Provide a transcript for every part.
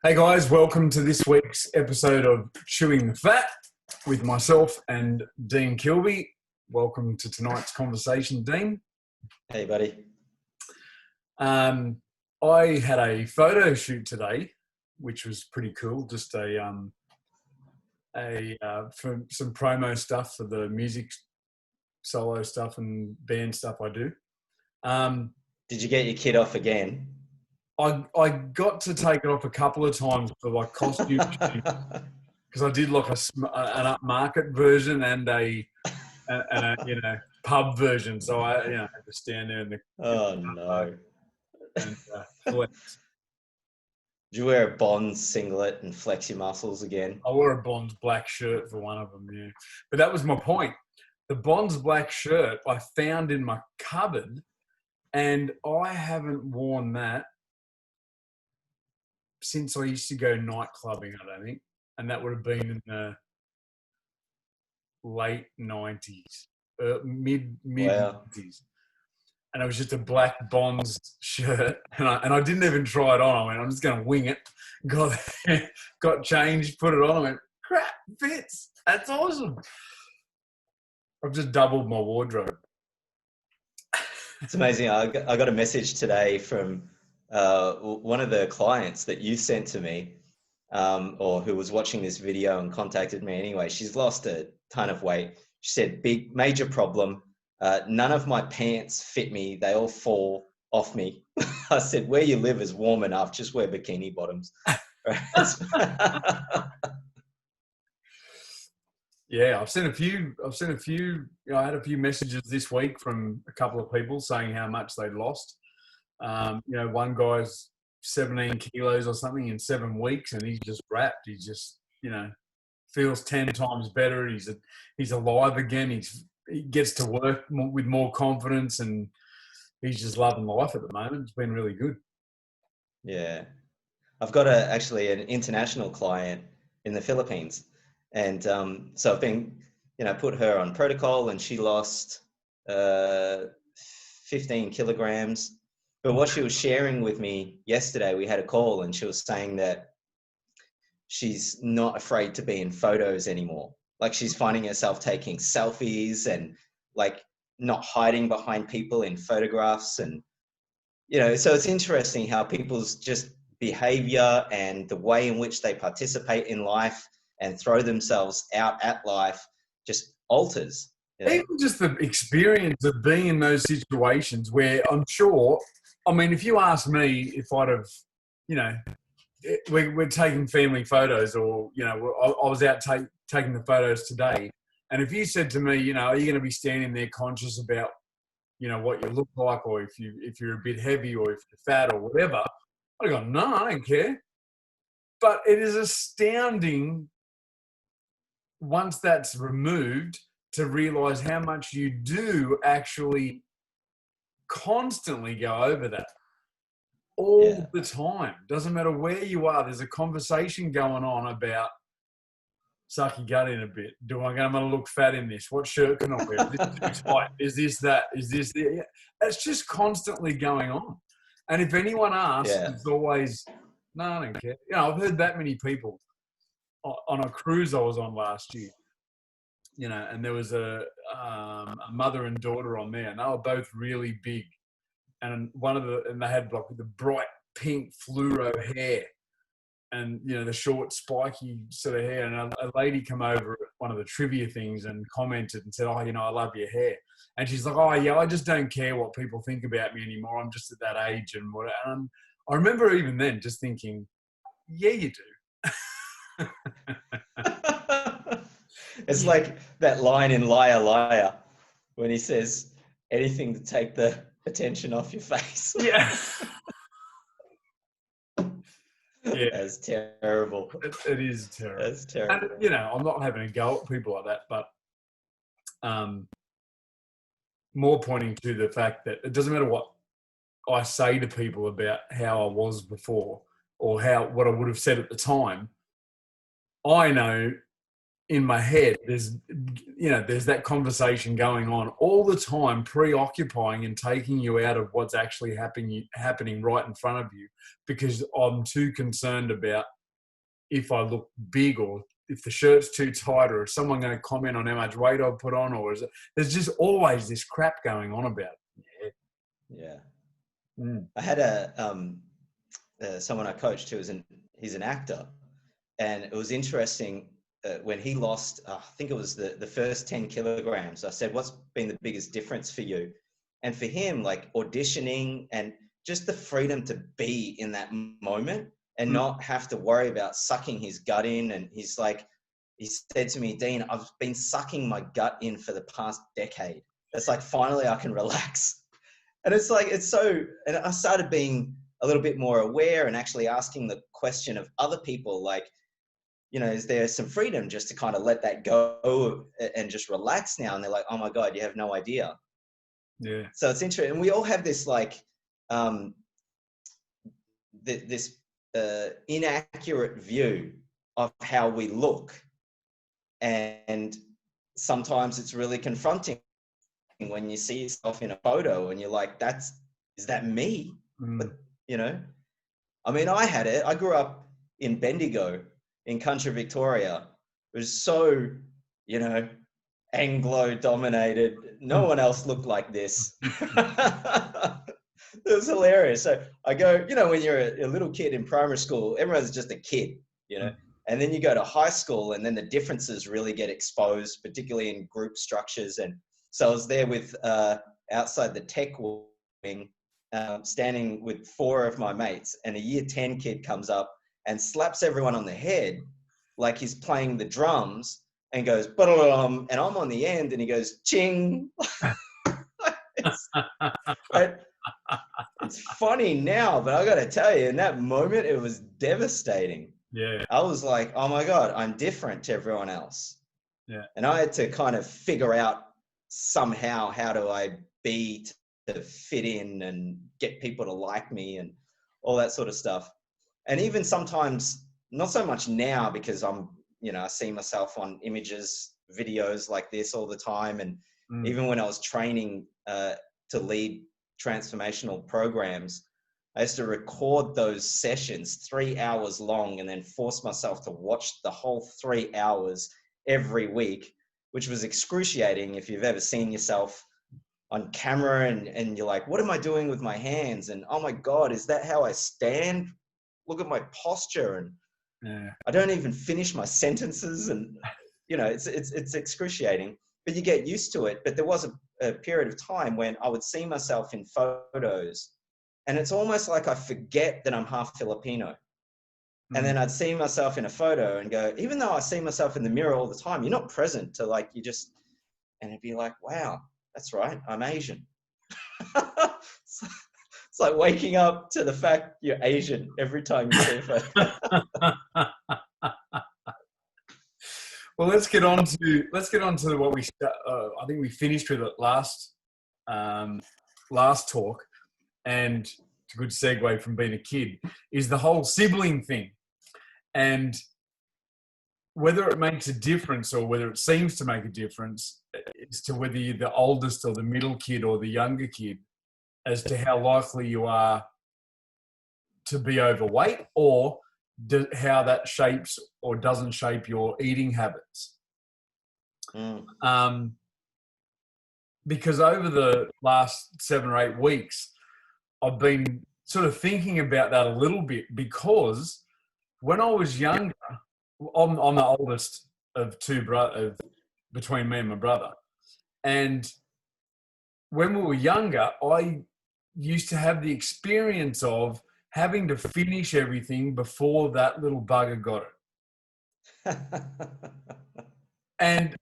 Hey guys, welcome to this week's episode of Chewing the Fat with myself and Dean Kilby. Welcome to tonight's conversation, Dean. Hey, buddy. I had a photo shoot today, which was pretty cool. Just for some promo stuff for the music solo stuff and band stuff I do. Did you get your kid off again? I got to take it off a couple of times for like costume because I did like an upmarket version and a pub version. So I had to stand there in the no. And flex. Did you wear a Bonds singlet and flex your muscles again? I wore a Bonds black shirt for one of them, yeah. But that was my point. The Bonds black shirt I found in my cupboard, and I haven't worn that since I used to go night clubbing, I don't think. And that would have been in the late 90s, mid 90s. And it was just a black Bonds shirt. And I didn't even try it on. I went, I'm just going to wing it. Got changed, put it on. I went, crap, fits. That's awesome. I've just doubled my wardrobe. It's amazing. I got a message today from one of the clients that you sent to me, or who was watching this video and contacted me anyway. She's lost a ton of weight. She said, major problem. None of my pants fit me. They all fall off me. I said, where you live is warm enough. Just wear bikini bottoms. Yeah, I've seen a few. I had a few messages this week from a couple of people saying how much they'd lost. One guy's 17 kilos or something in 7 weeks, and he's just wrapped. He just, feels 10 times better. He's alive again. He gets to work with more confidence, and he's just loving life at the moment. It's been really good. Yeah. I've got actually an international client in the Philippines. And so I've been, put her on protocol, and she lost 15 kilograms. But what she was sharing with me yesterday, we had a call, and she was saying that she's not afraid to be in photos anymore. Like, she's finding herself taking selfies and like not hiding behind people in photographs. And, so it's interesting how people's just behavior and the way in which they participate in life and throw themselves out at life just alters. Even just the experience of being in those situations where I'm sure, if you asked me if I'd have, we're taking family photos, or, I was out taking the photos today. And if you said to me, are you going to be standing there conscious about, what you look like, or if you're a bit heavy, or if you're fat or whatever, I'd go, no, I don't care. But it is astounding once that's removed to realize how much you do actually constantly go over that all the time. Doesn't matter where you are. There's a conversation going on about suck your gut in a bit. I'm going to look fat in this? What shirt can I wear? Is this too tight? Is this that? Is this the... It's just constantly going on. And if anyone asks, it's always, no, I don't care. I've heard that many people on a cruise I was on last year, and there was a mother and daughter on there, and they were both really big. And they had like the bright pink fluoro hair, and the short spiky sort of hair. And a lady come over at one of the trivia things and commented and said, "Oh, I love your hair." And she's like, "Oh yeah, I just don't care what people think about me anymore. I'm just at that age and whatever." And I remember even then just thinking, "Yeah, you do." It's like that line in Liar Liar when he says, anything to take the attention off your face. Yeah. Yeah. That's terrible. It is terrible. That's terrible. And, I'm not having a go at people like that, but more pointing to the fact that it doesn't matter what I say to people about how I was before, or what I would have said at the time. I know in my head, there's that conversation going on all the time, preoccupying and taking you out of what's actually happening right in front of you, because I'm too concerned about if I look big, or if the shirt's too tight, or is someone going to comment on how much weight I've put on, or there's just always this crap going on about it. Yeah. I had someone I coached he's an actor, and it was interesting when he lost, I think it was the first 10 kilograms. I said, what's been the biggest difference for you? And for him, like auditioning and just the freedom to be in that moment and not have to worry about sucking his gut in. And he said to me, Dean, I've been sucking my gut in for the past decade. It's like, finally I can relax. And it's like, and I started being a little bit more aware and actually asking the question of other people, like, is there some freedom just to kind of let that go and just relax now? And they're like, oh my God, you have no idea. Yeah. So it's interesting. And we all have this like, this inaccurate view of how we look. And sometimes it's really confronting when you see yourself in a photo and you're like, is that me? But, I mean, I had it. I grew up in Bendigo in country Victoria. It was so, Anglo dominated. No one else looked like this. It was hilarious. So I go, when you're a little kid in primary school, everyone's just a kid, and then you go to high school and then the differences really get exposed, particularly in group structures. And so I was there with, outside the tech wing, standing with 4 of my mates, and a year 10 kid comes up and slaps everyone on the head like he's playing the drums and goes, and I'm on the end and he goes, ching. It's funny now, but I got to tell you, in that moment, it was devastating. Yeah. I was like, oh my God, I'm different to everyone else. Yeah. And I had to kind of figure out somehow, how do I be to fit in and get people to like me and all that sort of stuff. And even sometimes, not so much now, because I'm, I see myself on images, videos like this all the time. And even when I was training to lead transformational programs, I used to record those sessions 3 hours long and then force myself to watch the whole 3 hours every week, which was excruciating if you've ever seen yourself on camera and you're like, what am I doing with my hands? And oh my God, is that how I stand? Look at my posture. And I don't even finish my sentences. And, it's excruciating, but you get used to it. But there was a period of time when I would see myself in photos and it's almost like I forget that I'm half Filipino. And then I'd see myself in a photo and go, even though I see myself in the mirror all the time, you're not present to and it'd be like, wow, that's right, I'm Asian. It's like waking up to the fact you're Asian every time you see a photo. Well, let's get on to what we. I think we finished with it last talk, and it's a good segue from being a kid. Is the whole sibling thing, and whether it makes a difference or whether it seems to make a difference as to whether you're the oldest or the middle kid or the younger kid, as to how likely you are to be overweight, or how that shapes or doesn't shape your eating habits. Because over the last 7 or 8 weeks, I've been sort of thinking about that a little bit, because when I was younger, I'm the oldest of 2 brothers between me and my brother. And when we were younger, I used to have the experience of having to finish everything before that little bugger got it. And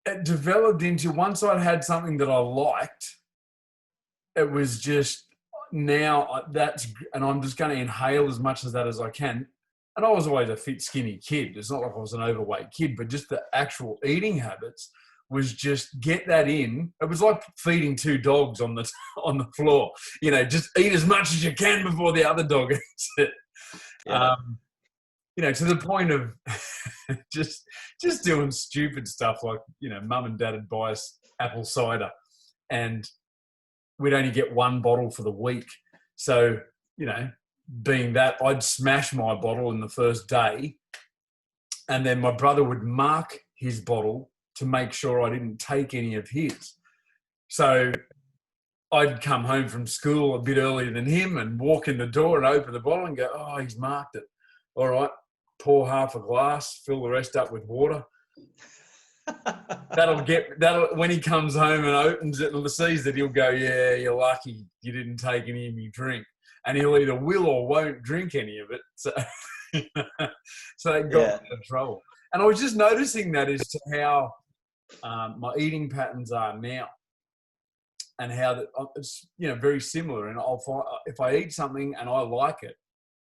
it developed into, once I'd had something that I liked, it was just, now and I'm just going to inhale as much of that as I can. And I was always a fit, skinny kid. It's not like I was an overweight kid, but just the actual eating habits was just get that in. It was like feeding 2 dogs on the floor. Just eat as much as you can before the other dog eats it. Yeah. to the point of just doing stupid stuff like, mum and dad would buy us apple cider and we'd only get one bottle for the week. So, being that, I'd smash my bottle in the first day and then my brother would mark his bottle to make sure I didn't take any of his. So I'd come home from school a bit earlier than him and walk in the door and open the bottle and go, oh, he's marked it. All right, pour half a glass, fill the rest up with water. That'll when he comes home and opens it and sees that, he'll go, yeah, you're lucky you didn't take any of your drink. And he'll either will or won't drink any of it. So, so it got out of trouble. And I was just noticing that as to how my eating patterns are now. And how it's very similar, and I'll find if I eat something and I like it,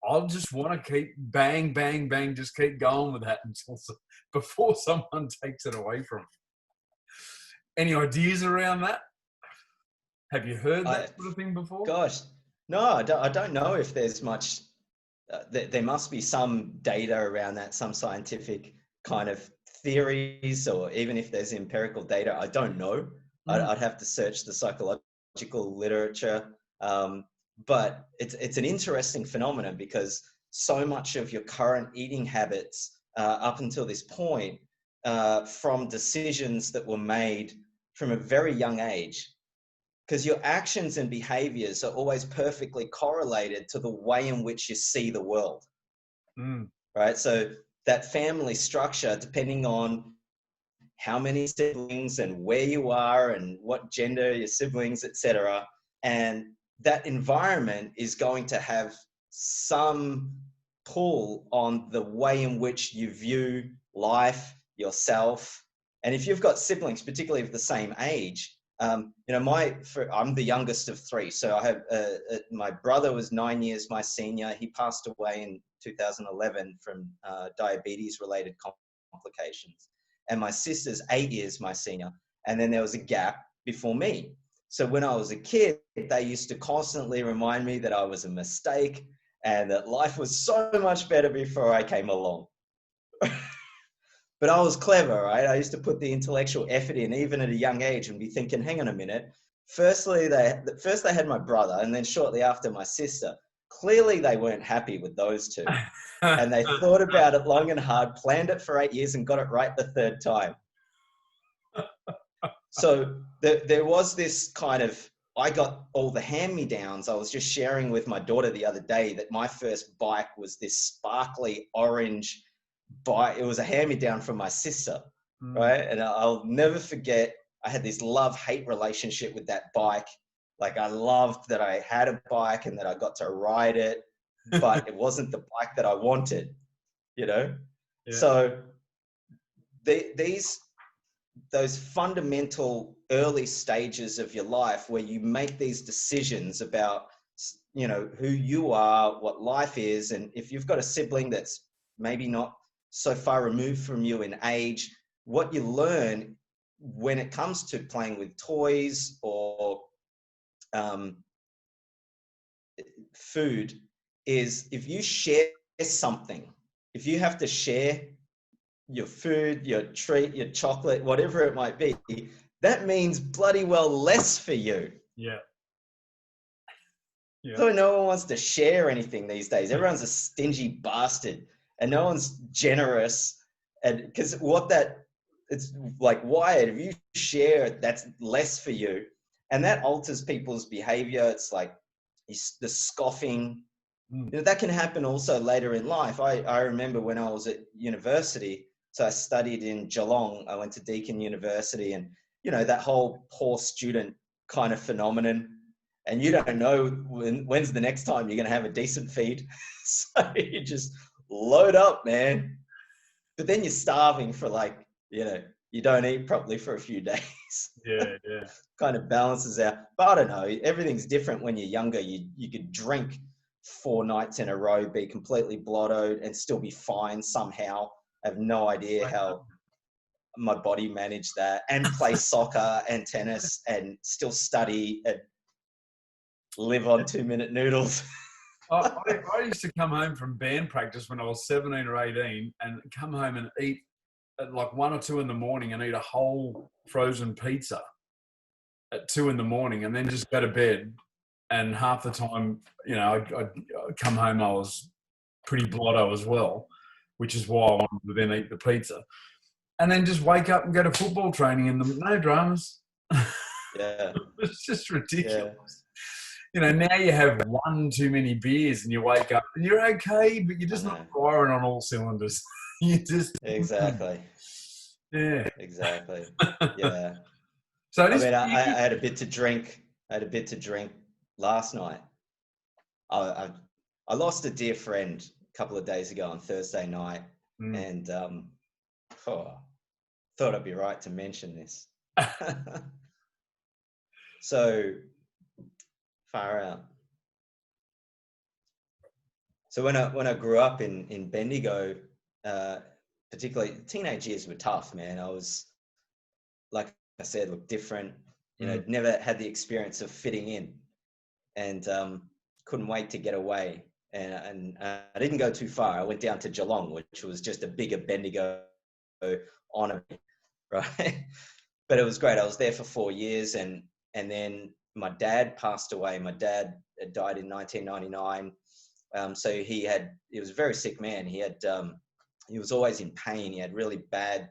I'll just want to keep bang, just keep going with that until before someone takes it away from me. Any ideas around that? Have you heard that sort of thing before? Gosh, no, I don't know if there's much. There must be some data around that, some scientific kind of theories, or even if there's empirical data, I don't know. I'd have to search the psychological literature. But it's an interesting phenomenon because so much of your current eating habits up until this point from decisions that were made from a very young age, because your actions and behaviors are always perfectly correlated to the way in which you see the world. Right? So that family structure, depending on how many siblings and where you are and what gender your siblings, etc. And that environment is going to have some pull on the way in which you view life, yourself. And if you've got siblings, particularly of the same age, I'm the youngest of three. So I have my brother was 9 years my senior. He passed away in 2011 from diabetes-related complications. And my sister's 8 years my senior. And then there was a gap before me. So when I was a kid, they used to constantly remind me that I was a mistake and that life was so much better before I came along. But I was clever, right? I used to put the intellectual effort in, even at a young age, and be thinking, hang on a minute. First they had my brother, and then shortly after my sister. Clearly they weren't happy with those two. And they thought about it long and hard, planned it for 8 years and got it right the third time. So there was this kind of, I got all the hand-me-downs. I was just sharing with my daughter the other day that my first bike was this sparkly orange bike. It was a hand-me-down from my sister, right? And I'll never forget, I had this love-hate relationship with that bike. Like, I loved that I had a bike and that I got to ride it, but it wasn't the bike that I wanted, Yeah. So those fundamental early stages of your life where you make these decisions about, who you are, what life is. And if you've got a sibling that's maybe not so far removed from you in age, what you learn when it comes to playing with toys or food is, if you share something, if you have to share your food, your treat, your chocolate, whatever it might be, that means bloody well less for you. Yeah. So no one wants to share anything these days. Everyone's a stingy bastard and no one's generous. And because it's like wired, if you share, that's less for you. And that alters people's behavior. It's like the scoffing. That can happen also later in life. I remember when I was at university, so I studied in Geelong. I went to Deakin University, and that whole poor student kind of phenomenon. And you don't know when's the next time you're going to have a decent feed. So you just load up, man. But then you're starving for you don't eat properly for a few days. Yeah. Kind of balances out. But I don't know. Everything's different when you're younger. You could drink 4 nights in a row, be completely blottoed and still be fine somehow. I have no idea how my body managed that, and play soccer and tennis and still study and live on 2-minute noodles. I used to come home from band practice when I was 17 or 18 and come home and eat at like 1 or 2 in the morning and eat a whole frozen pizza at 2 in the morning and then just go to bed. And half the time, I'd come home, I was pretty blotto as well, which is why I wanted to then eat the pizza. And then just wake up and go to football training and no dramas. Yeah. It's just ridiculous. Yeah. Now you have one too many beers and you wake up and you're okay, but you're just not firing on all cylinders. You just Exactly. Yeah. Exactly. Yeah. So I mean, I had a bit to drink. I had a bit to drink last night. I lost a dear friend a couple of days ago on Thursday night, and thought I'd be right to mention this. So far out. So when I grew up in Bendigo, particularly teenage years were tough, man. I was, like I said, look different. Never had the experience of fitting in, and couldn't wait to get away. And I didn't go too far. I went down to Geelong, which was just a bigger Bendigo on me, right? But it was great. I was there for 4 years, and then my dad passed away. My dad died in 1999. So he was a very sick man. He was always in pain. He had really bad,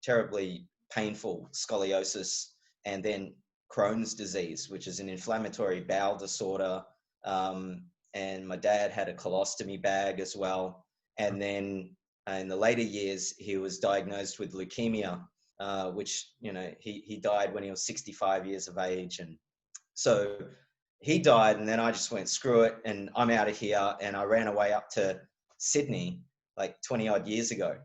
terribly painful scoliosis, and then Crohn's disease, which is an inflammatory bowel disorder. And my dad had a colostomy bag as well. And then in the later years, he was diagnosed with leukemia, which, he died when he was 65 years of age. And so he died, and then I just went, screw it, and I'm out of here. And I ran away up to Sydney like 20 odd years ago.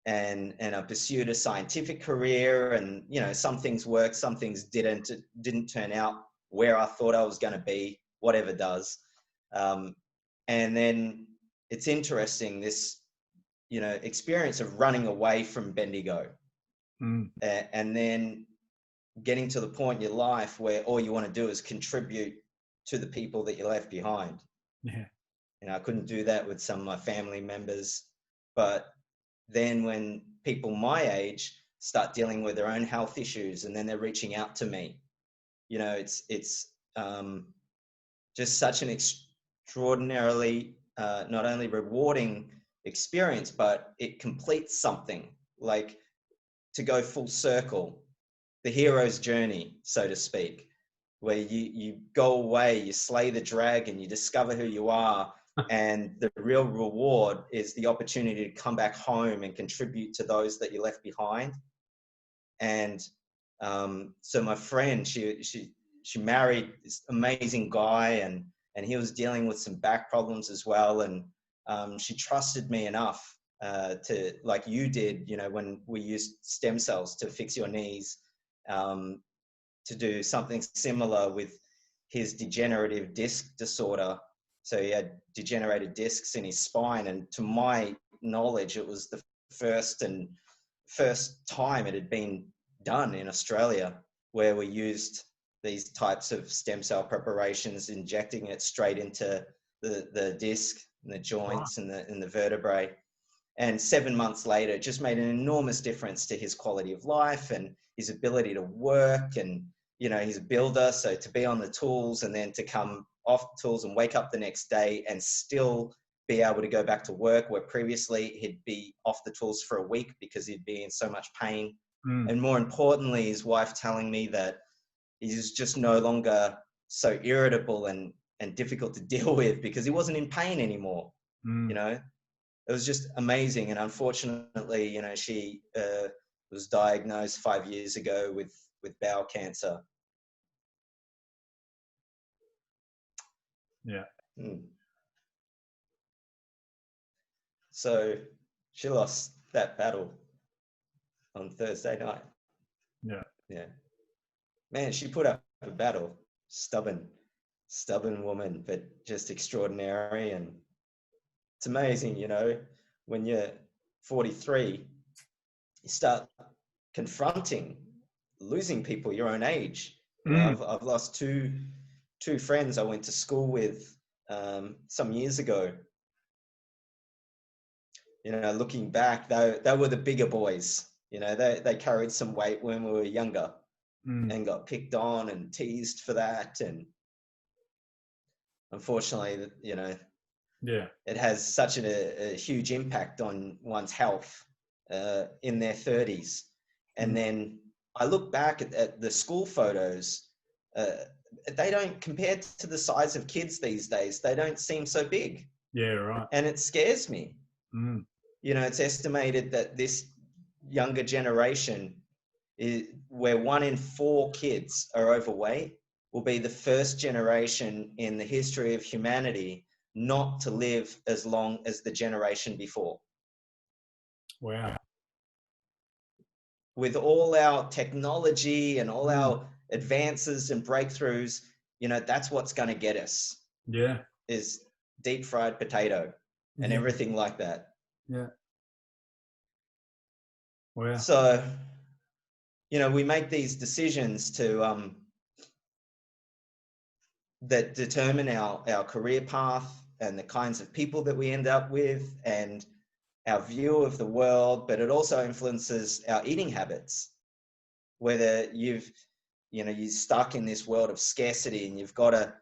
And I pursued a scientific career, and, some things worked, some things didn't. It didn't turn out where I thought I was going to be, whatever does. And then it's interesting, this, experience of running away from Bendigo, and then getting to the point in your life where all you want to do is contribute to the people that you left behind. Yeah. I couldn't do that with some of my family members. But then when people my age start dealing with their own health issues, and then they're reaching out to me, it's just such an extraordinarily not only rewarding experience, but it completes something, like, to go full circle, the hero's journey, so to speak, where you go away, you slay the dragon, you discover who you are, and the real reward is the opportunity to come back home and contribute to those that you left behind. And so my friend, she married this amazing guy, and he was dealing with some back problems as well. And she trusted me enough to, like you did, when we used stem cells to fix your knees, to do something similar with his degenerative disc disorder. So he had degenerated discs in his spine, and to my knowledge, it was the first time it had been done in Australia, where we used these types of stem cell preparations, injecting it straight into the disc and the joints and the vertebrae. And 7 months later, it just made an enormous difference to his quality of life and his ability to work. And, he's a builder, so to be on the tools and then to come off the tools and wake up the next day and still be able to go back to work, where previously he'd be off the tools for a week because he'd be in so much pain. And more importantly, his wife telling me that he's just no longer so irritable and difficult to deal with because he wasn't in pain anymore. It was just amazing. And unfortunately, she was diagnosed 5 years ago with bowel cancer. Yeah. So she lost that battle on Thursday night. Yeah. Man, she put up a battle. Stubborn woman, but just extraordinary. And it's amazing, when you're 43, you start confronting losing people your own age. I've lost two friends I went to school with some years ago. You know, looking back, they were the bigger boys. You know, they carried some weight when we were younger and got picked on and teased for that. And unfortunately, you know, it has such a huge impact on one's health in their 30s. And then I look back at the school photos. They don't, compared to the size of kids these days, they don't seem so big. Yeah, right. And it scares me. You know, it's estimated that this younger generation, where 1 in 4 kids are overweight, will be the first generation in the history of humanity not to live as long as the generation before. Wow. With all our technology and all our advances and breakthroughs, you know, that's what's going to get us. Yeah. Is deep fried potato and everything like that. Yeah. Wow. So, you know, we make these decisions to that determine our career path and the kinds of people that we end up with and our view of the world, but it also influences our eating habits. Whether you're stuck in this world of scarcity and you've got to,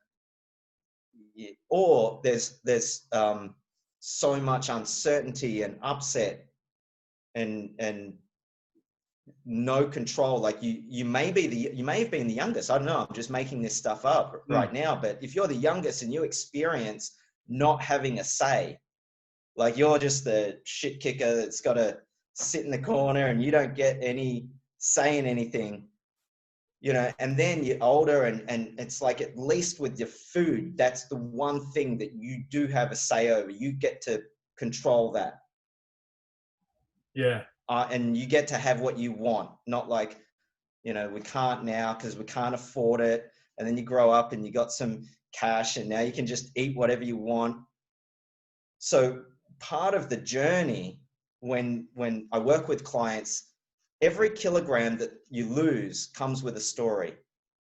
or there's so much uncertainty and upset and no control. Like you may have been the youngest. I don't know. I'm just making this stuff up right now. But if you're the youngest and you experience not having a say, like you're just the shit kicker that's got to sit in the corner and you don't get any say in anything, you know, and then you're older and it's like, at least with your food, that's the one thing that you do have a say over. You get to control that. Yeah. And you get to have what you want, not like, you know, we can't now because we can't afford it. And then you grow up and you got some cash and now you can just eat whatever you want. So part of the journey when I work with clients, every kilogram that you lose comes with a story.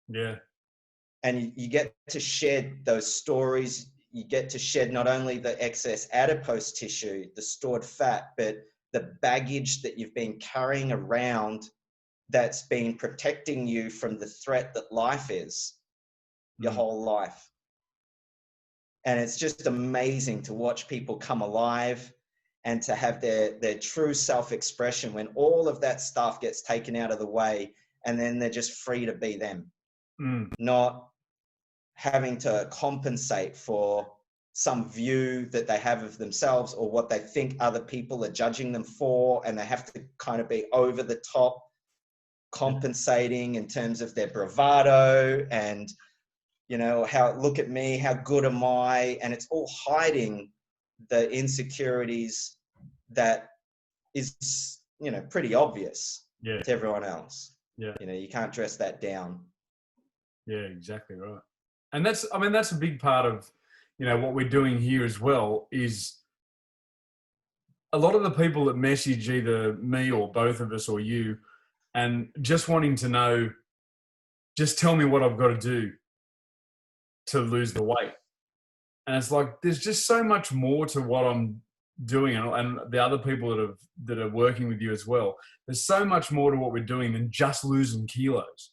Yeah. And you get to shed those stories. You get to shed not only the excess adipose tissue, the stored fat, but the baggage that you've been carrying around that's been protecting you from the threat that life is your whole life. And it's just amazing to watch people come alive and to have their true self-expression when all of that stuff gets taken out of the way and then they're just free to be them, not having to compensate for some view that they have of themselves or what they think other people are judging them for, and they have to kind of be over the top compensating in terms of their bravado and, you know, look at me, how good am I? And it's all hiding the insecurities that is, you know, pretty obvious to everyone else. Yeah. You know, you can't dress that down. Yeah, exactly right. And that's a big part of, you know, what we're doing here as well, is a lot of the people that message either me or both of us or you and just wanting to know, just tell me what I've got to do to lose the weight. And it's like, there's just so much more to what I'm doing, and the other people that are working with you as well. There's so much more to what we're doing than just losing kilos.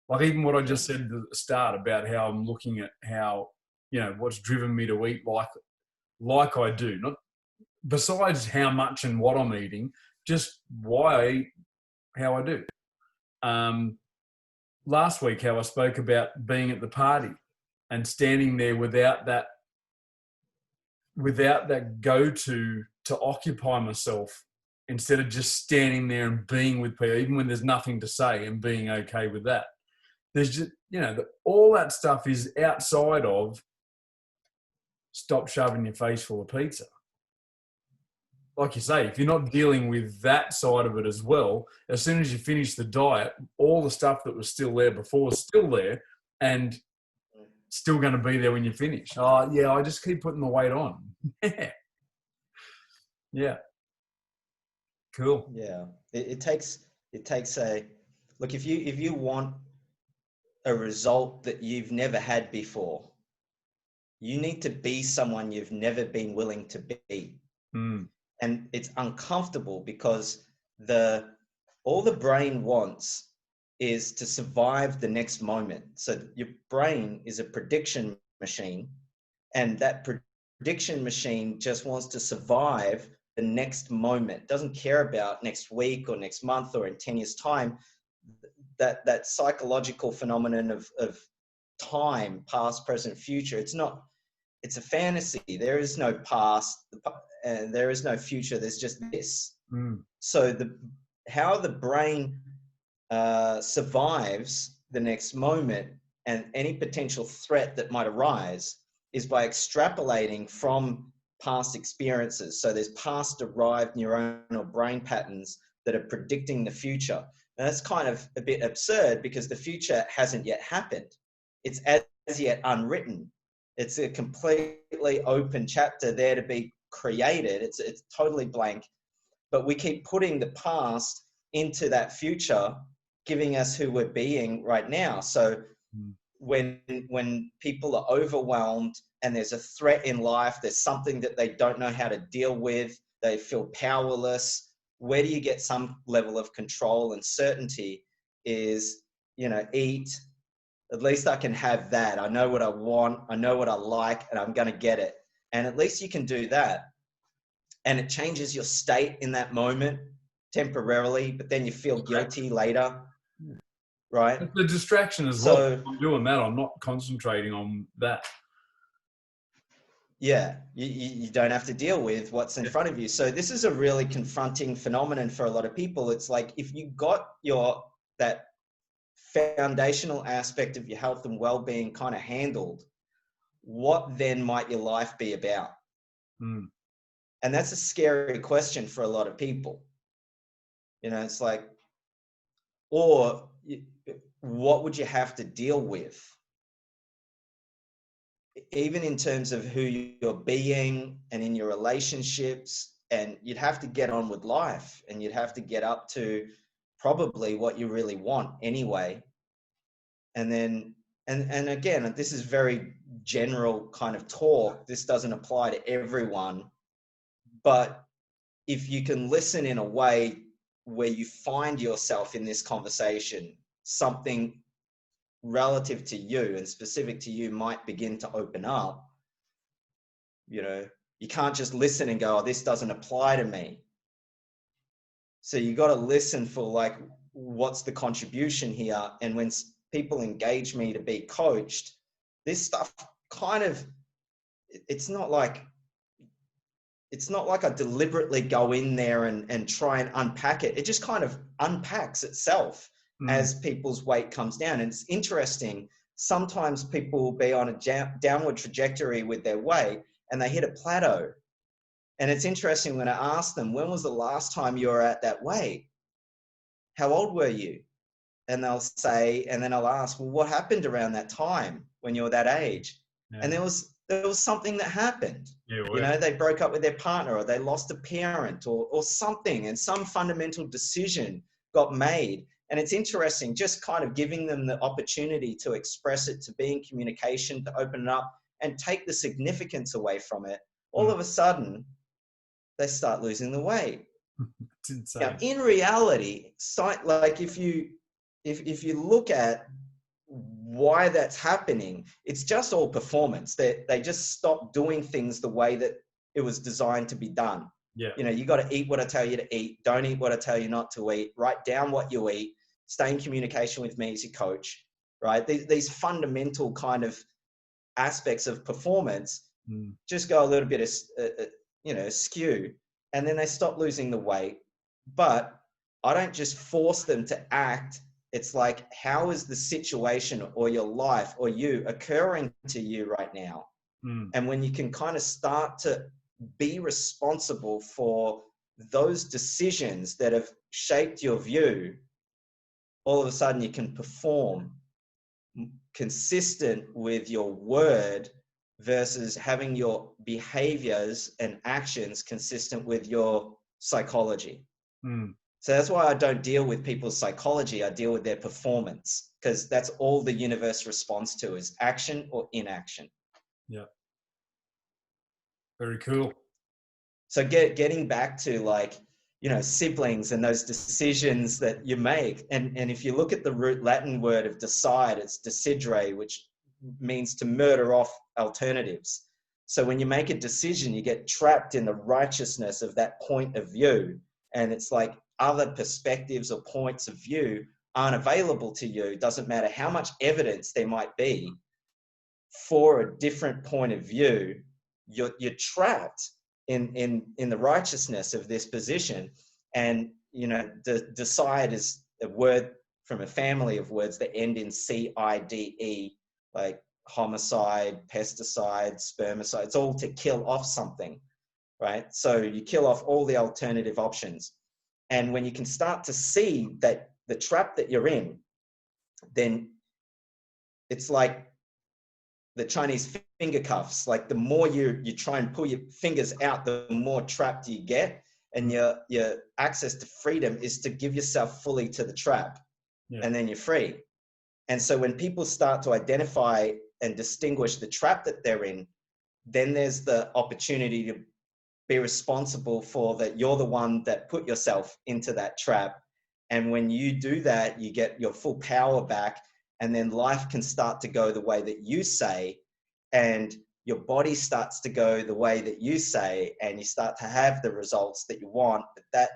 Like even what I just said at the start about how I'm looking at how, you know, what's driven me to eat like I do, not besides how much and what I'm eating, just why I eat how I do. Last week, how I spoke about being at the party and standing there without that go-to to occupy myself, instead of just standing there and being with people, even when there's nothing to say, and being okay with that. There's just, you know, all that stuff is outside of stop shoving your face full of pizza. Like you say, if you're not dealing with that side of it as well, as soon as you finish the diet, all the stuff that was still there before is still there and still going to be there when you finish. Oh, yeah, I just keep putting the weight on. Yeah. Cool. Yeah. It takes a, look, if you want a result that you've never had before, you need to be someone you've never been willing to be. And it's uncomfortable because all the brain wants is to survive the next moment. So your brain is a prediction machine, and that prediction machine just wants to survive the next moment. Doesn't care about next week or next month or in 10 years' time. That psychological phenomenon of time, past, present, future, it's a fantasy. There is no past and there is no future. There's just this. So how the brain survives the next moment and any potential threat that might arise is by extrapolating from past experiences. So there's past derived neuronal brain patterns that are predicting the future. And that's kind of a bit absurd because the future hasn't yet happened. It's as yet unwritten. It's a completely open chapter there to be created. It's totally blank, but we keep putting the past into that future, giving us who we're being right now. So when people are overwhelmed and there's a threat in life, there's something that they don't know how to deal with, they feel powerless, where do you get some level of control and certainty is, eat. At least I can have that. I know what I want. I know what I like, and I'm going to get it. And at least you can do that. And it changes your state in that moment temporarily, but then you feel guilty later, right? The distraction as well. I'm doing that. I'm not concentrating on that. Yeah, you don't have to deal with what's in front of you. So this is a really confronting phenomenon for a lot of people. It's like if you got that foundational aspect of your health and well-being kind of handled, what then might your life be about? And that's a scary question for a lot of people. It's like, or what would you have to deal with? Even in terms of who you're being and in your relationships, and you'd have to get on with life and you'd have to get up to probably what you really want anyway. And then, and again, this is very general kind of talk. This doesn't apply to everyone, but if you can listen in a way where you find yourself in this conversation, something relative to you and specific to you might begin to open up. You can't just listen and go, oh, this doesn't apply to me. So you got to listen for like, what's the contribution here? And when people engage me to be coached, this stuff kind of, it's not like I deliberately go in there and try and unpack it. It just kind of unpacks itself as people's weight comes down. And it's interesting. Sometimes people will be on a downward trajectory with their weight and they hit a plateau. And it's interesting when I ask them, when was the last time you were at that weight? How old were you? And they'll say, and then I'll ask, well, what happened around that time when you were that age? Yeah. And there was something that happened. Yeah, they broke up with their partner or they lost a parent or something, and some fundamental decision got made. And it's interesting, just kind of giving them the opportunity to express it, to be in communication, to open it up and take the significance away from it. All of a sudden, they start losing the weight. It's insane. Now, in reality, like if you look at why that's happening, it's just all performance. They just stop doing things the way that it was designed to be done. Yeah. You got to eat what I tell you to eat. Don't eat what I tell you not to eat. Write down what you eat. Stay in communication with me as your coach, right? These fundamental kind of aspects of performance just go a little bit, askew, and then they stop losing the weight. But I don't just force them to act. It's like, how is the situation or your life or you occurring to you right now? And when you can kind of start to be responsible for those decisions that have shaped your view, all of a sudden you can perform consistent with your word versus having your behaviors and actions consistent with your psychology. So that's why I don't deal with people's psychology. I deal with their performance, because that's all the universe responds to is action or inaction. Yeah. Very cool. So getting back to like, you know, siblings and those decisions that you make. And if you look at the root Latin word of decide, it's desidre, which means to murder off alternatives. So when you make a decision, you get trapped in the righteousness of that point of view. And it's like other perspectives or points of view aren't available to you. It doesn't matter how much evidence there might be for a different point of view. You're trapped in the righteousness of this position. And, you know, decide is a word from a family of words that end in CIDE, like homicide, pesticide, spermicide. It's all to kill off something, right? So you kill off all the alternative options. And when you can start to see that the trap that you're in, then it's like the Chinese finger cuffs. Like the more you try and pull your fingers out, the more trapped you get. And your access to freedom is to give yourself fully to the trap. Yeah. And then you're free. And so when people start to identify and distinguish the trap that they're in, then there's the opportunity to be responsible for that. You're the one that put yourself into that trap. And when you do that, you get your full power back. And then life can start to go the way that you say, and your body starts to go the way that you say, and you start to have the results that you want. But that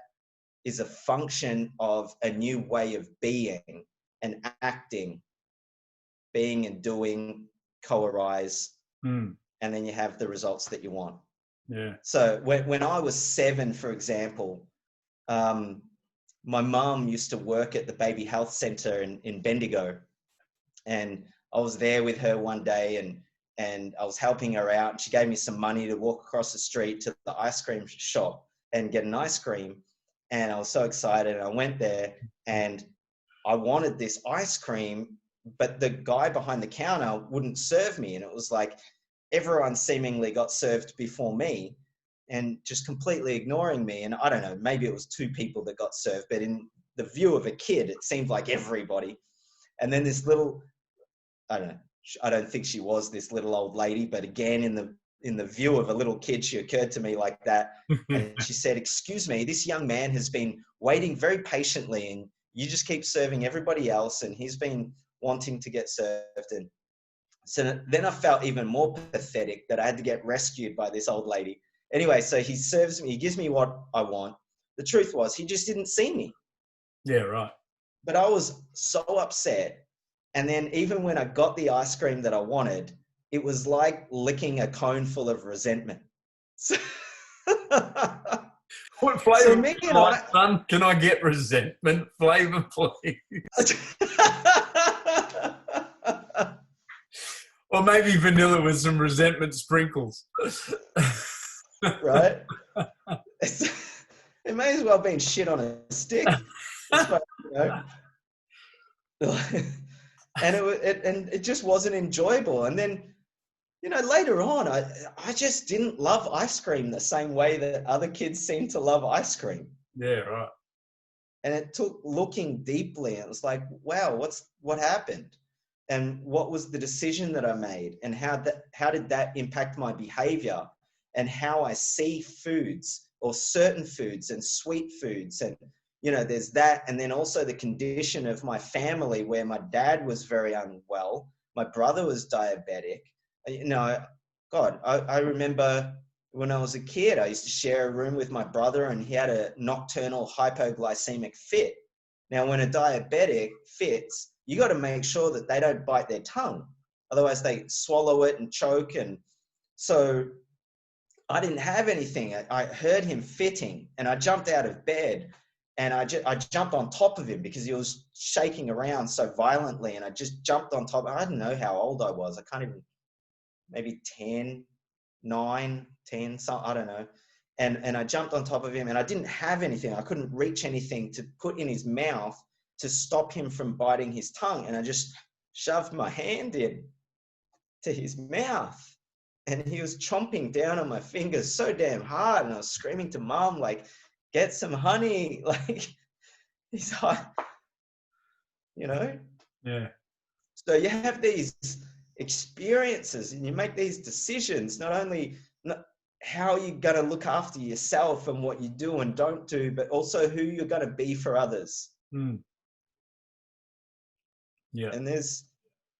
is a function of a new way of being and acting, being and doing co-arise. And then you have the results that you want. Yeah. So when I was 7, for example, my mum used to work at the baby health center in Bendigo. And I was there with her one day, and I was helping her out. And she gave me some money to walk across the street to the ice cream shop and get an ice cream. And I was so excited. I went there and I wanted this ice cream, but the guy behind the counter wouldn't serve me. And it was like everyone seemingly got served before me and just completely ignoring me. And I don't know, maybe it was 2 people that got served, but in the view of a kid, it seemed like everybody. And then this little, I don't know, I don't think she was this little old lady, but again, in the view of a little kid, she occurred to me like that. And she said, "Excuse me, this young man has been waiting very patiently and you just keep serving everybody else. And he's been wanting to get served." And so then I felt even more pathetic that I had to get rescued by this old lady. Anyway, so he serves me, he gives me what I want. The truth was, he just didn't see me. Yeah, right. But I was so upset. And then even when I got the ice cream that I wanted, it was like licking a cone full of resentment. So, what flavor, son? Can I get resentment flavor, please? Or maybe vanilla with some resentment sprinkles. Right? It may as well have been shit on a stick. You know? And it just wasn't enjoyable. And then, you know, later on, I just didn't love ice cream the same way that other kids seem to love ice cream. Yeah, right. And it took looking deeply. And it was like, wow, what happened? And what was the decision that I made? And how did that impact my behavior and how I see foods or certain foods and sweet foods? And, you know, there's that. And then also the condition of my family where my dad was very unwell. My brother was diabetic. You know, God, I remember when I was a kid, I used to share a room with my brother and he had a nocturnal hypoglycemic fit. Now, when a diabetic fits, you got to make sure that they don't bite their tongue. Otherwise, they swallow it and choke. And so I didn't have anything. I heard him fitting and I jumped out of bed and I jumped on top of him because he was shaking around so violently. And I just jumped on top. I don't know how old I was. I can't even, maybe 10, 9, 10, so I don't know. And I jumped on top of him and I didn't have anything. I couldn't reach anything to put in his mouth to stop him from biting his tongue. And I just shoved my hand in to his mouth and he was chomping down on my fingers so damn hard. And I was screaming to Mom, like, get some honey. Like, he's like, you know? Yeah. So you have these experiences and you make these decisions, not only how you're going to look after yourself and what you do and don't do, but also who you're going to be for others. Yeah. And there's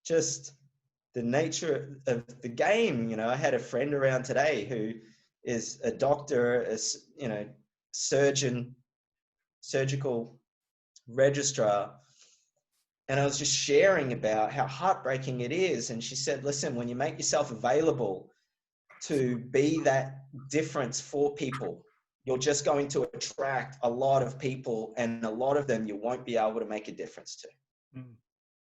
just the nature of the game. You know, I had a friend around today who is a doctor, surgeon, surgical registrar. And I was just sharing about how heartbreaking it is. And she said, listen, when you make yourself available to be that difference for people, you're just going to attract a lot of people, and a lot of them you won't be able to make a difference to.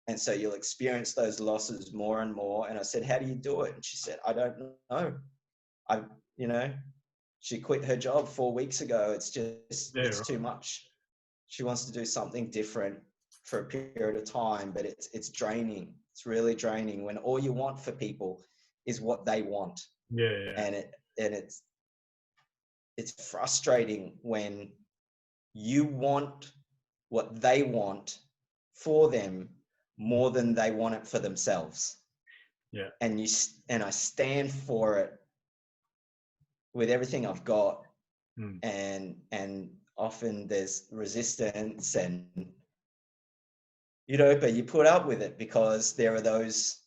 And so you'll experience those losses more and more. And I said, how do you do it? And she said, I don't know. She quit her job 4 weeks ago. It's too much. She wants to do something different for a period of time, but it's draining. It's really draining when all you want for people is what they want. Yeah. And it's frustrating when you want what they want for them more than they want it for themselves. Yeah. And I stand for it with everything I've got. And often there's resistance, and but you put up with it because there are those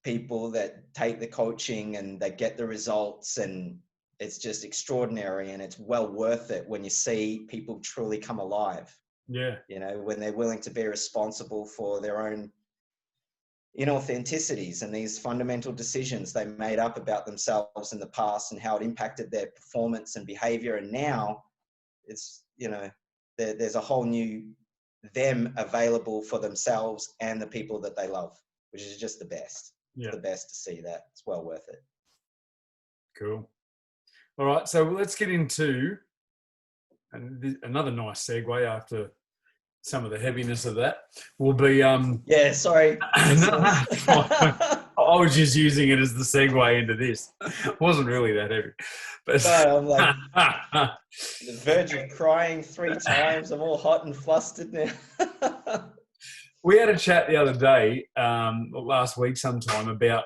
people that take the coaching and they get the results, and it's just extraordinary, and it's well worth it when you see people truly come alive. Yeah. When they're willing to be responsible for their own inauthenticities and these fundamental decisions they made up about themselves in the past and how it impacted their performance and behavior. And now it's, there's a whole new them available for themselves and the people that they love, which is just the best. Yeah. It's the best to see that. It's well worth it. Cool. All right. So let's get into another nice segue after some of the heaviness of that will be yeah, sorry. I was just using it as the segue into this. It wasn't really that heavy, but no, I'm like the verge of crying 3 times. I'm all hot and flustered now. We had a chat the other day, last week sometime, about,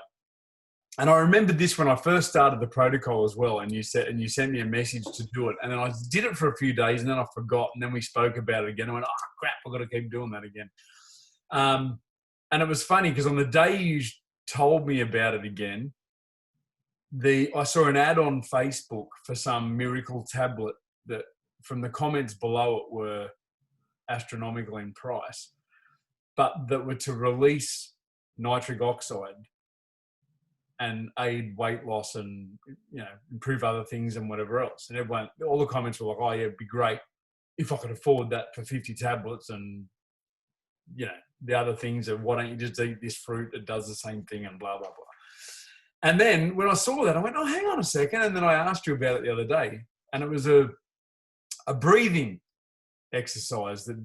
and I remembered this when I first started the protocol as well, and you sent me a message to do it, and then I did it for a few days, and then I forgot, and then we spoke about it again. I went, oh crap, I've got to keep doing that again. And it was funny because on the day you told me about it again, I saw an ad on Facebook for some miracle tablet that, from the comments below it, were astronomical in price, but that were to release nitric oxide and aid weight loss and improve other things and whatever else. And all the comments were like, "Oh yeah, it'd be great if I could afford that for 50 tablets." And the other things are, why don't you just eat this fruit? It does the same thing, and blah blah blah. And then when I saw that, I went, "Oh, hang on a second." And then I asked you about it the other day, and it was a breathing exercise that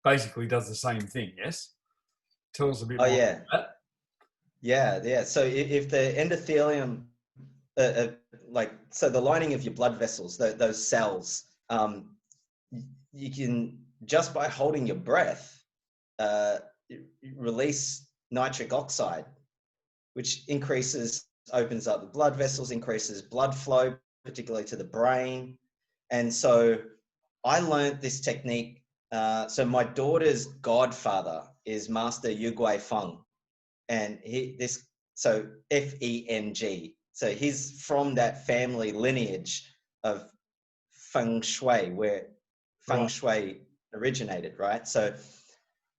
basically does the same thing. Yes, tell us a bit more about that. Yeah. So if the endothelium, so the lining of your blood vessels, those cells, you can, just by holding your breath, release nitric oxide, which opens up the blood vessels, increases blood flow, particularly to the brain. And so I learned this technique. So my daughter's godfather is Master Yugui Feng. And so Feng. So he's from that family lineage of Feng Shui, where Feng Shui originated, right? So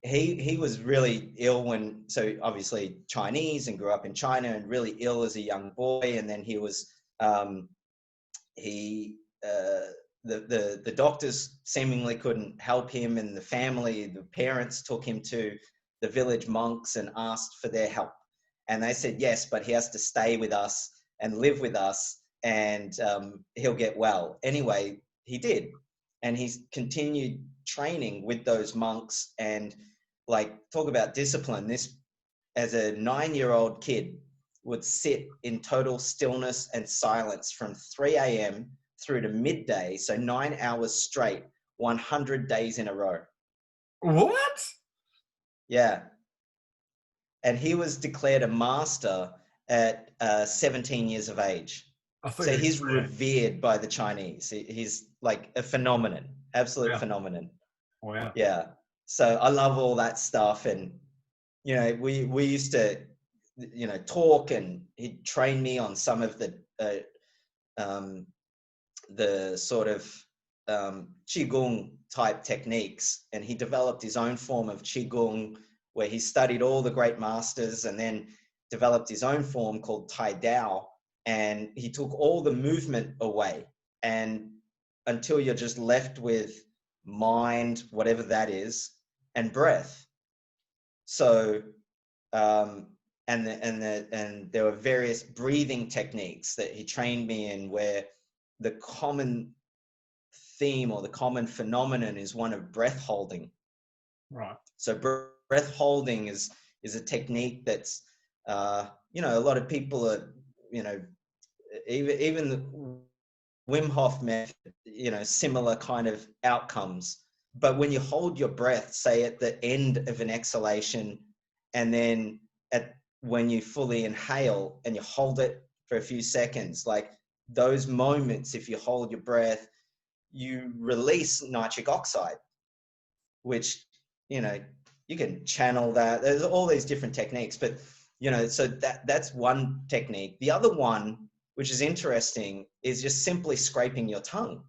he was really ill so obviously Chinese, and grew up in China, and really ill as a young boy. And then he was, the doctors seemingly couldn't help him, and the parents took him to the village monks and asked for their help. And they said, yes, but he has to stay with us and live with us, and he'll get well. Anyway, he did. And he's continued training with those monks, and talk about discipline. This, as a 9-year-old kid, would sit in total stillness and silence from 3 a.m. through to midday. So 9 hours straight, 100 days in a row. What? Yeah. And he was declared a master at 17 years of age. I thought So you were he's saying, revered by the Chinese. He's like a phenomenon, absolute wow, phenomenon. wow. Yeah. So I love all that stuff. And, you know, we used to, you know, talk, and he'd train me on some of the sort of Qigong type techniques. And he developed his own form of Qigong where he studied all the great masters and then developed his own form called Tai Dao. And he took all the movement away, and until you're just left with mind, whatever that is, and breath. So, and there were various breathing techniques that he trained me in, where the common theme or the common phenomenon is one of breath holding. Right. So breath holding is a technique that's, you know, a lot of people are, you know, even the Wim Hof method, you know, similar kind of outcomes. But when you hold your breath, say at the end of an exhalation, and then when you fully inhale and you hold it for a few seconds, like those moments, if you hold your breath, you release nitric oxide, which, you know, you can channel that. There's all these different techniques, but, you know, so that's one technique. The other one, which is interesting, is just simply scraping your tongue.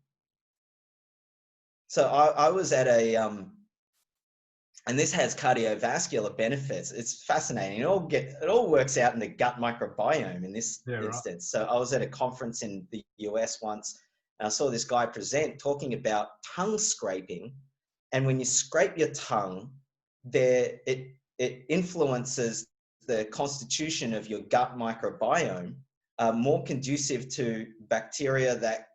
So I was at a, and this has cardiovascular benefits. It's fascinating. It all works out in the gut microbiome in this instance. So I was at a conference in the US once, and I saw this guy present talking about tongue scraping. And when you scrape your tongue, it influences the constitution of your gut microbiome, more conducive to bacteria that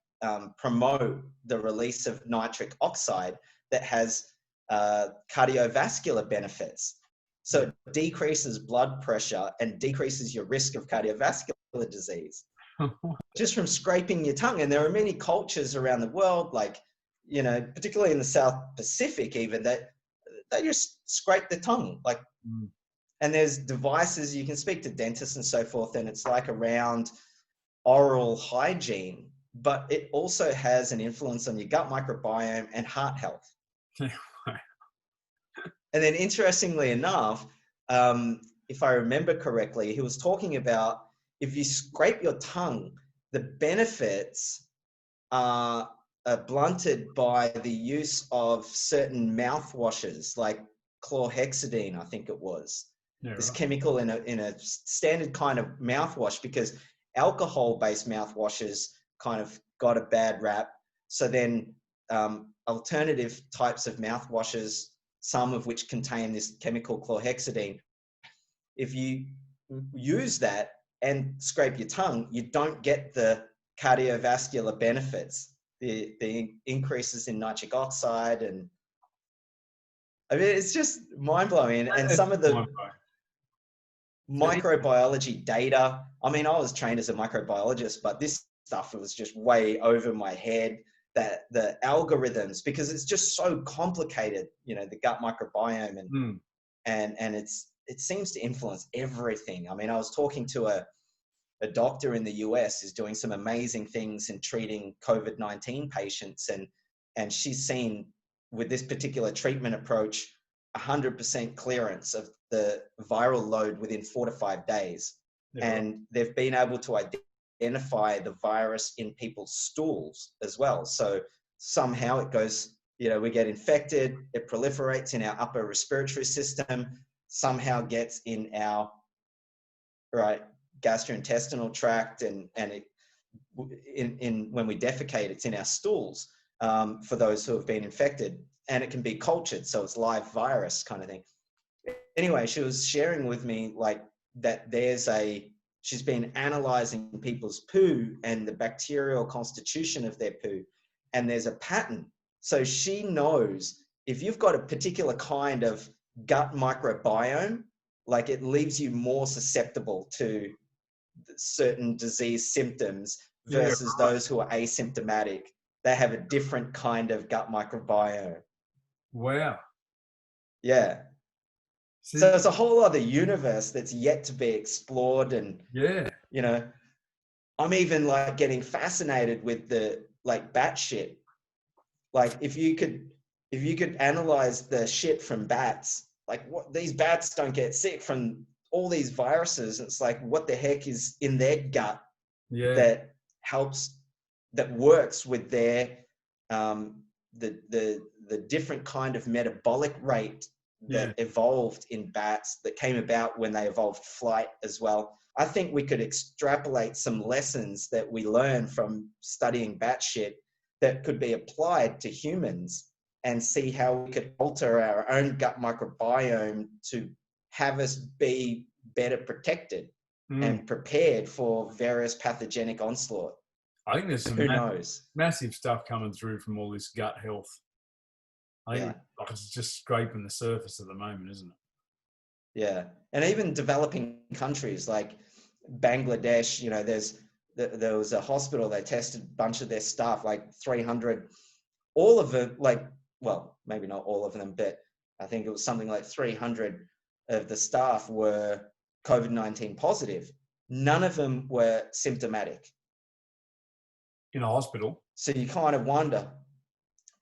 promote the release of nitric oxide that has cardiovascular benefits. So it decreases blood pressure and decreases your risk of cardiovascular disease just from scraping your tongue. And there are many cultures around the world, like, you know, particularly in the South Pacific, even, that they just scrape the tongue, like, and there's devices, you can speak to dentists and so forth, and it's like around oral hygiene, but it also has an influence on your gut microbiome and heart health. And then, interestingly enough, if I remember correctly, he was talking about if you scrape your tongue, the benefits are blunted by the use of certain mouthwashes, like chlorhexidine, I think it was. This chemical in a standard kind of mouthwash, because alcohol-based mouthwashes kind of got a bad rap. So then alternative types of mouthwashes, some of which contain this chemical chlorhexidine, if you use that and scrape your tongue, you don't get the cardiovascular benefits, the increases in nitric oxide. And I mean, it's just mind-blowing. And some of the microbiology data, I mean, I was trained as a microbiologist, but this stuff was just way over my head. That the algorithms, because it's just so complicated, you know, the gut microbiome, and it seems to influence everything. I mean, I was talking to a doctor in the US who's doing some amazing things in treating COVID-19 patients, and she's seen with this particular treatment approach 100% clearance of the viral load within 4 to 5 days. And they've been able to identify the virus in people's stools as well. So somehow it goes, you know, we get infected, it proliferates in our upper respiratory system, somehow gets in our gastrointestinal tract, and it when we defecate, it's in our stools, for those who have been infected, and it can be cultured, so it's live virus kind of thing. Anyway, she was sharing with me like that she's been analyzing people's poo and the bacterial constitution of their poo, and there's a pattern. So she knows if you've got a particular kind of gut microbiome, like it leaves you more susceptible to certain disease symptoms versus those who are asymptomatic. They have a different kind of gut microbiome. Wow. Yeah. See, so it's a whole other universe that's yet to be explored, and you know, I'm even like getting fascinated with the like bat shit. Like if you could analyze the shit from bats, like what these bats don't get sick from all these viruses. It's like, what the heck is in their gut Yeah. that helps, that works with their the different kind of metabolic rate Yeah. that evolved in bats, that came about when they evolved flight as well. I think we could extrapolate some lessons that we learn from studying bat shit that could be applied to humans, and see how we could alter our own gut microbiome to have us be better protected Mm. and prepared for various pathogenic onslaught. I think there's some Who knows? massive stuff coming through from all this gut health. I think Yeah. like it's just scraping the surface at the moment, isn't it? Yeah. And even developing countries like Bangladesh, you know, there was a hospital, they tested a bunch of their staff, like 300, all of it, like, well, maybe not all of them, but I think it was something like 300 of the staff were COVID-19 positive. None of them were symptomatic. In a hospital. So you kind of wonder,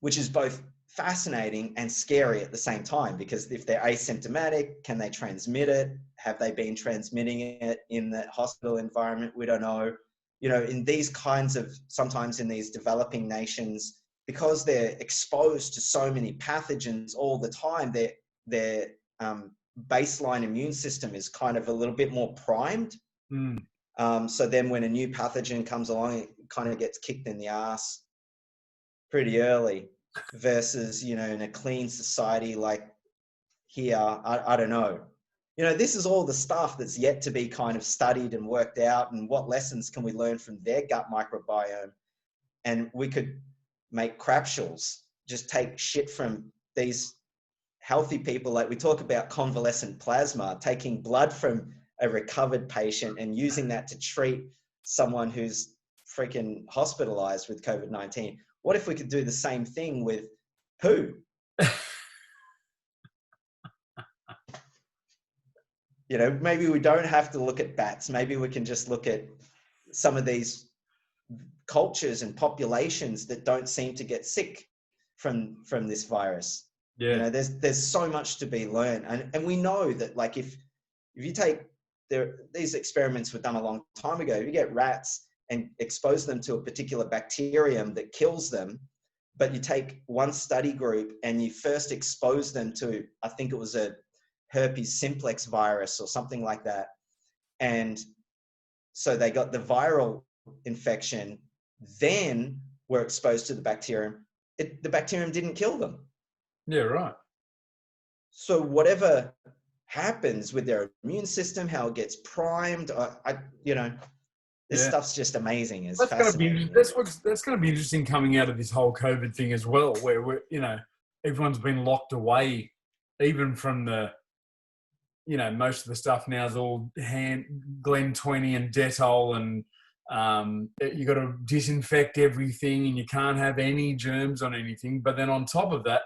which is both fascinating and scary at the same time, because if they're asymptomatic, can they transmit it? Have they been transmitting it in the hospital environment? We don't know. You know, in these kinds of, sometimes in these developing nations, because they're exposed to so many pathogens all the time, their baseline immune system is kind of a little bit more primed. Mm. So then when a new pathogen comes along, it kind of gets kicked in the ass pretty early, versus, you know, in a clean society like here, I don't know. You know, this is all the stuff that's yet to be kind of studied and worked out, and what lessons can we learn from their gut microbiome? And we could make crapshols, just take shit from these healthy people. Like we talk about convalescent plasma, taking blood from a recovered patient and using that to treat someone who's freaking hospitalized with COVID-19. What if we could do the same thing with poo? You know, maybe we don't have to look at bats. Maybe we can just look at some of these cultures and populations that don't seem to get sick from this virus. Yeah. You know, there's so much to be learned. And we know that, like, if you take these experiments were done a long time ago, you get rats and expose them to a particular bacterium that kills them, but you take one study group and you first expose them to, I think it was a herpes simplex virus or something like that. And so they got the viral infection, then were exposed to the bacterium. The bacterium didn't kill them. Yeah, right. So whatever happens with their immune system, how it gets primed, you know, this stuff's just amazing. It's fascinating. That's going to be interesting coming out of this whole COVID thing as well, where we're, you know, everyone's been locked away, even from the, you know, most of the stuff now is all Glen 20 and Dettol, and you got to disinfect everything, and you can't have any germs on anything. But then on top of that,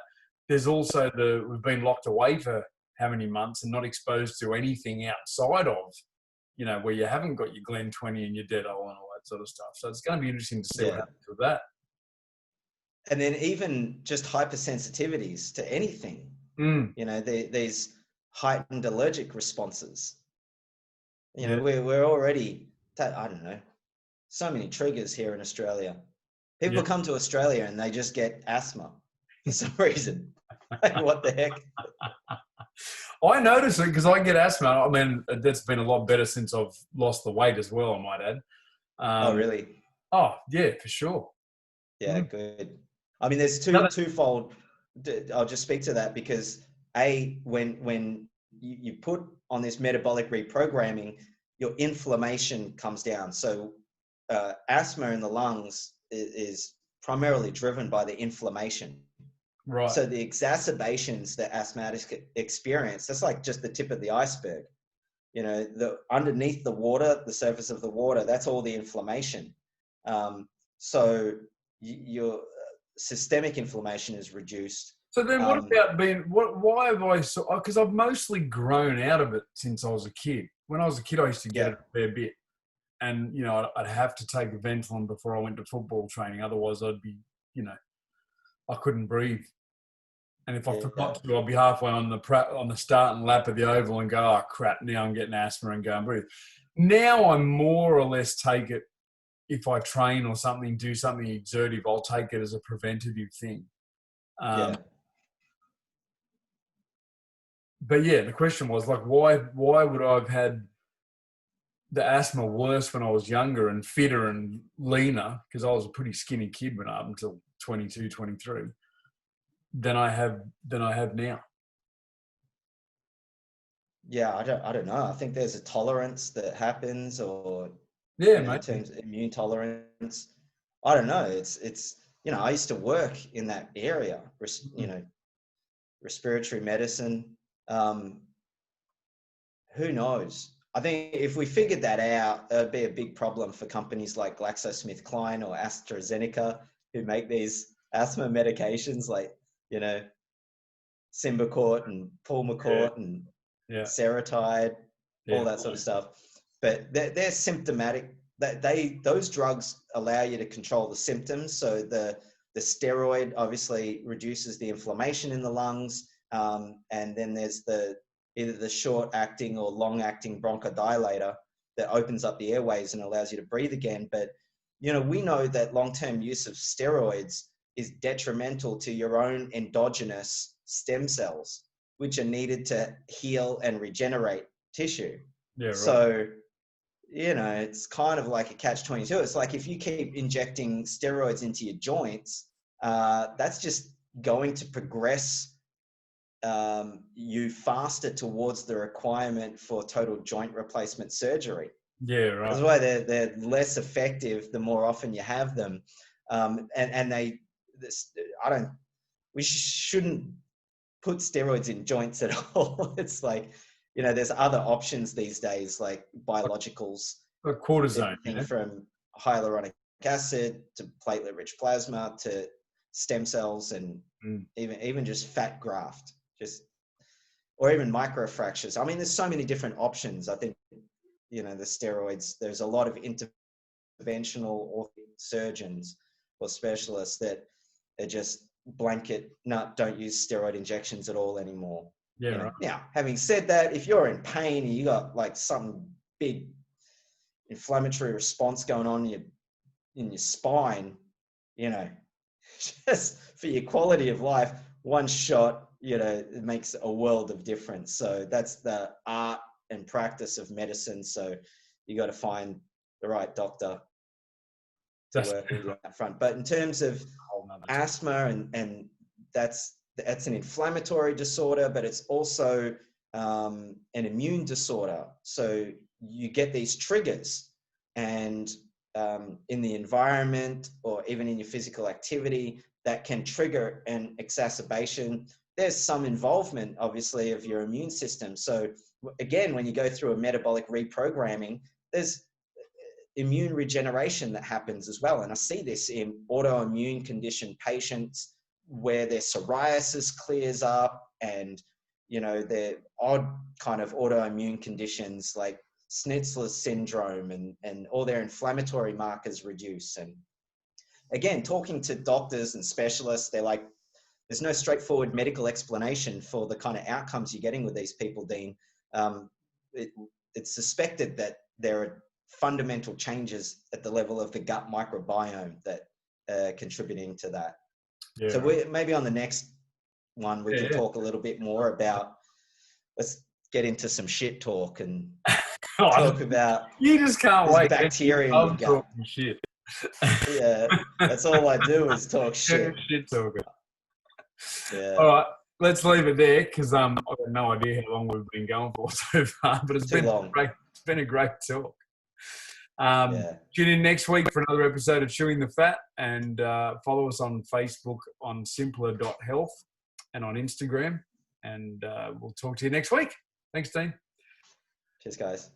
there's also we've been locked away for how many months and not exposed to anything outside of, you know, where you haven't got your Glen 20 and your Dettol and all that sort of stuff. So it's going to be interesting to see what happens with that. And then even just hypersensitivities to anything, you know, these heightened allergic responses. You know, we're already, I don't know, so many triggers here in Australia. People come to Australia and they just get asthma for some reason. Like, what the heck? I notice it because I get asthma. I mean, that's been a lot better since I've lost the weight as well, I might add. Oh, really? Oh, yeah, for sure. Yeah, good. I mean, there's twofold. I'll just speak to that because when you put on this metabolic reprogramming, your inflammation comes down. So asthma in the lungs is primarily driven by the inflammation. Right. So the exacerbations that asthmatics experience, that's like just the tip of the iceberg. You know, underneath the water, the surface of the water, that's all the inflammation. So your systemic inflammation is reduced. So then what about why have I, because I've mostly grown out of it since I was a kid. When I was a kid, I used to get it a fair bit. and you know, I'd have to take a Ventolin before I went to football training. Otherwise, I'd be, you know, I couldn't breathe. And if I forgot to, I'd be halfway on the starting lap of the oval and go, oh crap, now I'm getting asthma and go and breathe. Now I more or less take it, if I train or something, do something exertive, I'll take it as a preventative thing. But yeah, the question was like, why would I have had the asthma worse when I was younger and fitter and leaner, because I was a pretty skinny kid when up until 22, 23, than I have now. Yeah, I don't know. I think there's a tolerance that happens, or Yeah, in mate. terms of immune tolerance. I don't know. It's you know, I used to work in that area, you know, respiratory medicine. Who knows? I think if we figured that out, it'd be a big problem for companies like GlaxoSmithKline or AstraZeneca, who make these asthma medications like, you know, Symbicort and Pulmicort and Seretide, all that sort of stuff. But they're symptomatic. Those drugs allow you to control the symptoms. So the steroid obviously reduces the inflammation in the lungs, and then there's either the short-acting or long-acting bronchodilator that opens up the airways and allows you to breathe again. But you know, we know that long-term use of steroids is detrimental to your own endogenous stem cells, which are needed to heal and regenerate tissue. Yeah, right. So, you know, it's kind of like a catch-22. It's like if you keep injecting steroids into your joints, that's just going to progress you faster towards the requirement for total joint replacement surgery. Yeah, right. That's why they're less effective the more often you have them. We shouldn't put steroids in joints at all. It's like, you know, there's other options these days, like biologicals, like cortisone, from hyaluronic acid to platelet-rich plasma to stem cells, and even just fat graft, or even microfractures. I mean, there's so many different options. I think, you know, the steroids, there's a lot of interventional or surgeons or specialists that are just blanket, no, don't use steroid injections at all anymore. Yeah, right. Now, having said that, if you're in pain and you got like some big inflammatory response going on in your spine, you know, just for your quality of life, one shot, you know, it makes a world of difference. So that's the art and practice of medicine. So you got to find the right doctor to work with you up front. But in terms of asthma, and that's an inflammatory disorder, but it's also an immune disorder. So you get these triggers, and in the environment or even in your physical activity, that can trigger an exacerbation. There's some involvement, obviously, of your immune system. So again, when you go through a metabolic reprogramming, there's immune regeneration that happens as well. And I see this in autoimmune condition patients where their psoriasis clears up, and, you know, their odd kind of autoimmune conditions like Schnitzler's syndrome, and all their inflammatory markers reduce. And again, talking to doctors and specialists, they're like, there's no straightforward medical explanation for the kind of outcomes you're getting with these people, Dean. It's suspected that there are fundamental changes at the level of the gut microbiome that are contributing to that. Yeah. So maybe on the next one, we can talk a little bit more about, let's get into some shit talk and talk about, you just can't wait, bacteria in your gut. Shit. Yeah, that's all I do is talk shit. Shit talker. Yeah. All right, let's leave it there, because I've got no idea how long we've been going for so far, but it's been a great talk. Tune in next week for another episode of Chewing the Fat, and follow us on Facebook on simpler.health and on Instagram, and we'll talk to you next week. Thanks, Dean. Cheers, guys.